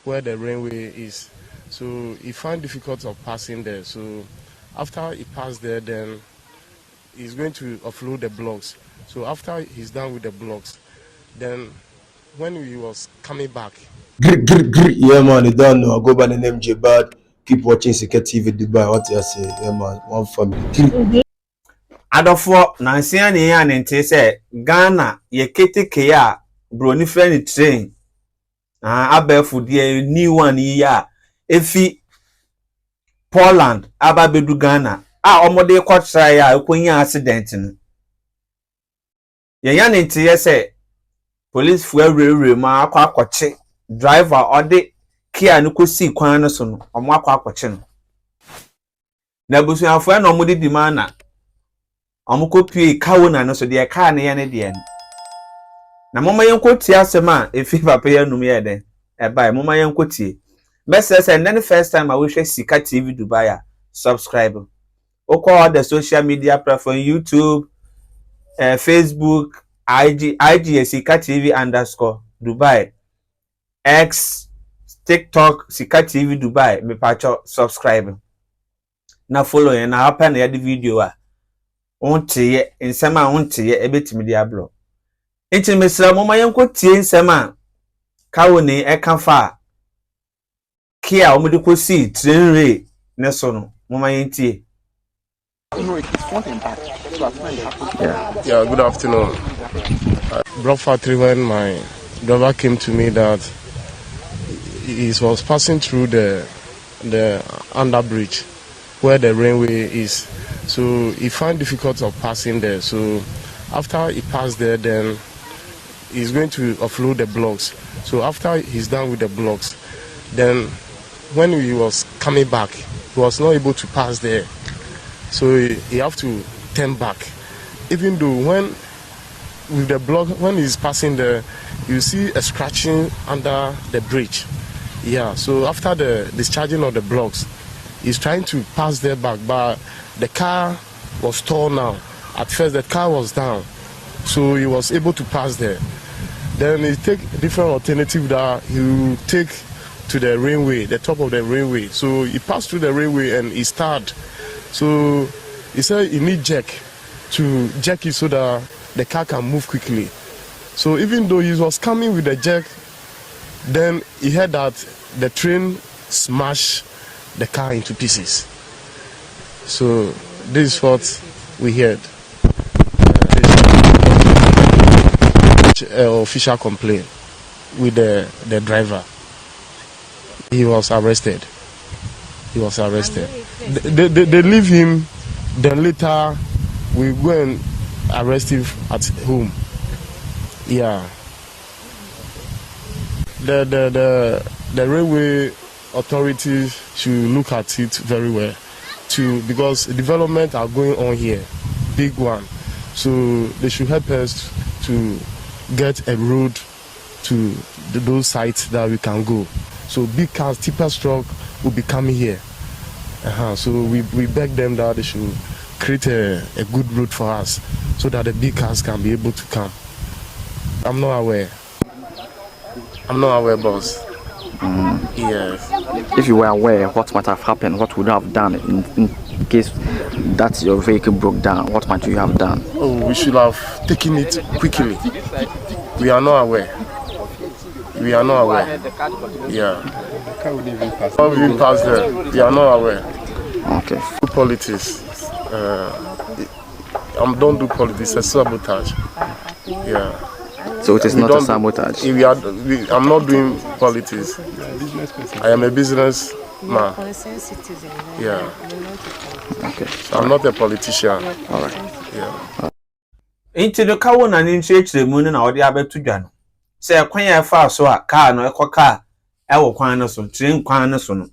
where the railway is. So he found difficult of passing there. So after he passed there, then he's going to offload the blocks. So after he's done with the blocks, then when he was coming back. Yeah, man, you don't know. I go by the name J Bad. Keep watching Sika TV Dubai. What you say? Yeah, man, one family. Adofo nansia ne ya ne nte se Ghana ye keteke ya broni friend train abefu de new one ya efi Poland ababedu Ghana omode kwatra ya ekonya accident no ye ya ne nte ye se police fu awrewre ma akwakoche driver ode kia no kosi kwan no so no omo akwakoche no na busuafo na omode di mana omukopie kawo na no so de ka na ye ne de na mama yenkotie asema efi papa yanum ye den e bai mama yenkotie message and then first time I wish Sika TV Dubai subscribe all the social media platform YouTube Facebook IG Sika TV _Dubai X TikTok Sika TV Dubai me pacho subscribe na follow na happen na the video a ontie nsema ontie ebetimi dia blog enti mesra mama yenkotie nsema kawo ne ekafa kia omudi kosi train ne so no mama yentie. Yeah, good afternoon. Brought factory when my brother came to me that he was passing through the under bridge where the railway is. So he found difficult of passing there. So after he passed there, then he's going to offload the blocks. So after he's done with the blocks, then when he was coming back, he was not able to pass there. So he have to turn back. Even though when with the block, when he's passing there, you see a scratching under the bridge. Yeah, so after the discharging of the blocks, he's trying to pass there back, but the car was torn now. At first the car was down, so he was able to pass there. Then he take different alternative that he will take to the railway, the top of the railway. So he passed through the railway and he started. So he said he need jack to jack it so that the car can move quickly. So even though he was coming with the jack, then he heard that the train smashed the car into pieces. So this is what we heard. Official complaint with the driver. He was arrested. He was arrested. They leave him. Then later we go and arrest him at home. Yeah. The railway authorities should look at it very well too, because development are going on here, big one. So they should help us to get a road to those sites that we can go. So big cars, tipper truck will be coming here. So we beg them that they should create a good road for us so that the big cars can be able to come. I'm not aware. I'm not aware, boss. Yes. If you were aware, what might have happened? What would you have done in case that your vehicle broke down? What might you have done? Oh, we should have taken it quickly. We are not aware. We are not aware. Yeah. Not even past there. We are not aware. Okay. Politics. Don't do politics. It's sabotage. Yeah. So it is not a sabotage. I'm not doing politics. I am a business man. Yeah. Okay. So I'm not a politician. All right. Yeah. Into the kawo na ni nchechire mu na odi abetu dwa no. Se kwan ya fa so a car no ekoka e wo kwan no so, train kwan no so no.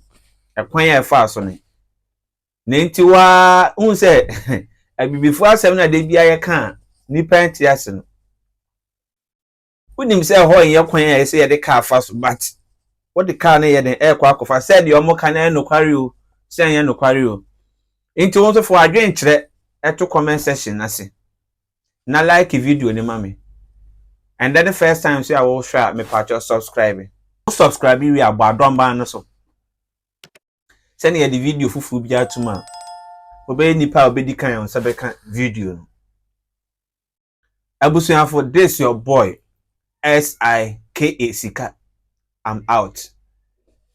E kwan ya fa so ne. Na nti wa hu se abibifu asem na de bia ye ka nipa entiase no. Unim se ho ye kwan ya se ye de car fa so, but what the car na ye den e kwa akofa said the omo kan na nokware o, se ye nokware o. Nti won so for adwen kire eto comment section na se. Na like video ni mami. And then the first time say I will share me patch subscribe. subscribe we about don ban so send the video fufu bi atuma obey nipa obedi kan on sabeka video no abusuafo this your boy SIKA Sika. I'm out.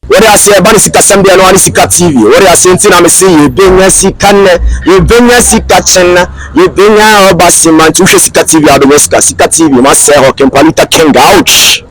What I say about Sika Sunday and one Sika TV. What I say until I'm saying you bring your Sika, you bring your Sika channel, you bring your Obasi man to Sika TV out of West Sika TV. Must say, okay, Palita King, ouch.